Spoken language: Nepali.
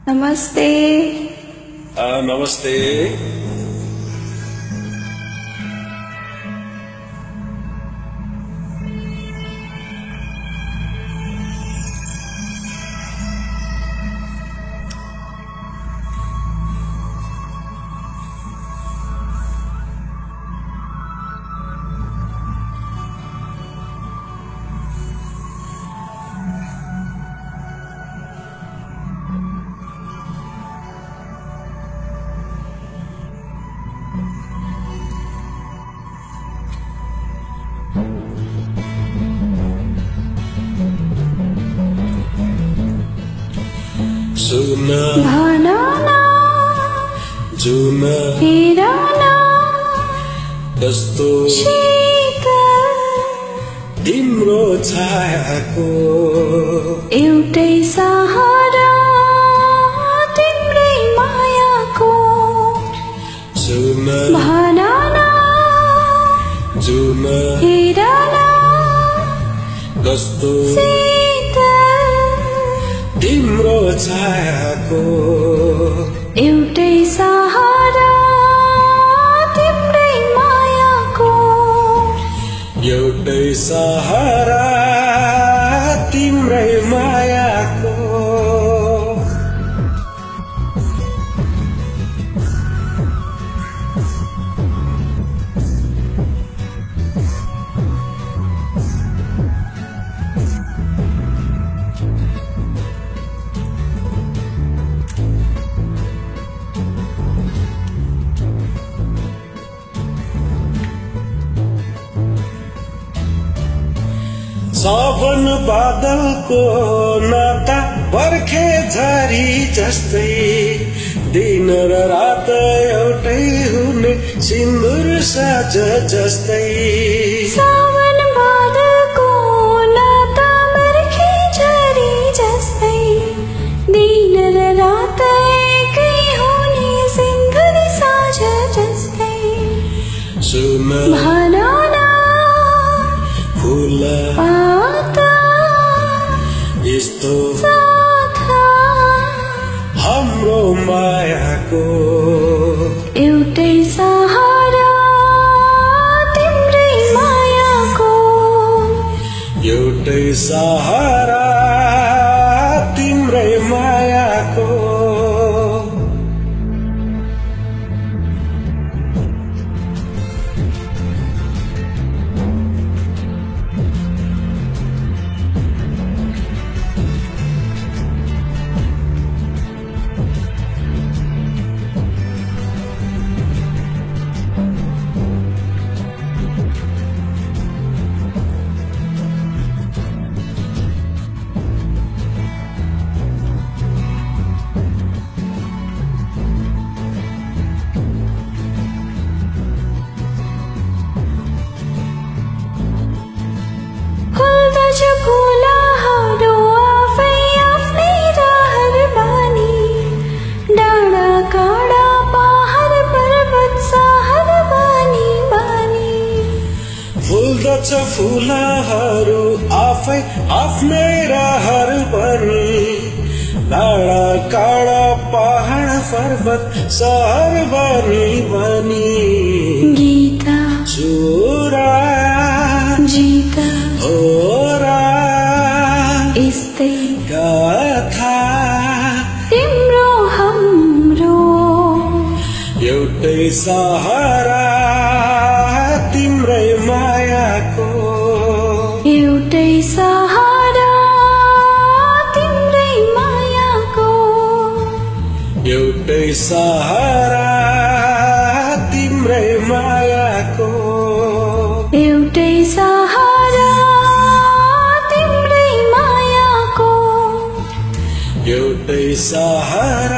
नमस्ते। नमस्ते। सुन भनना जुन हेरना कस्तो शीतल तिम्रो छायाको एउटै सहारा तिम्रै मायाको सुन भनना जुन हेरना कस्तो शीतल तिम्रो छायाको एउटै सहारा तिम्रै मायाको एउटै सहारा तिम्रै मायाको सावन बादलको नाता बर्खे झरी जस्तै दिन र रात एउटै हुने सिन्दुर साँझ जस्तै सावन बादलको नाता बर्खे झरी जस्तै दिन र रात एकै हुने सिन्दुर साँझ जस्तै सुन भनना फुल पाता यस्तो साथ हाम्रो मायाको एउटै सहारा तिम्रै मायाको एउटै सहारा तिम्रै मायाको फुल्दछ फुलहरू आफै आफ्नै रहर बानी डाँडा काँडा पहाड पर्वत सहर बानी बानी फुल्दछ फुलहरू आफै आफ्नै रहर बनी डाँडा काँडा पहाड पर्वत सहर बनी बनी गीता चोरा जीता होरा यस्तै गाथा तिम्रो हाम्रो एउटै सहारा तिम्रै मायाको एउटै सहारा तिम्रै मायाको एउटै सहारा तिम्रै मायाको एउटै सहारा तिम्रै मायाको एउटै सहारा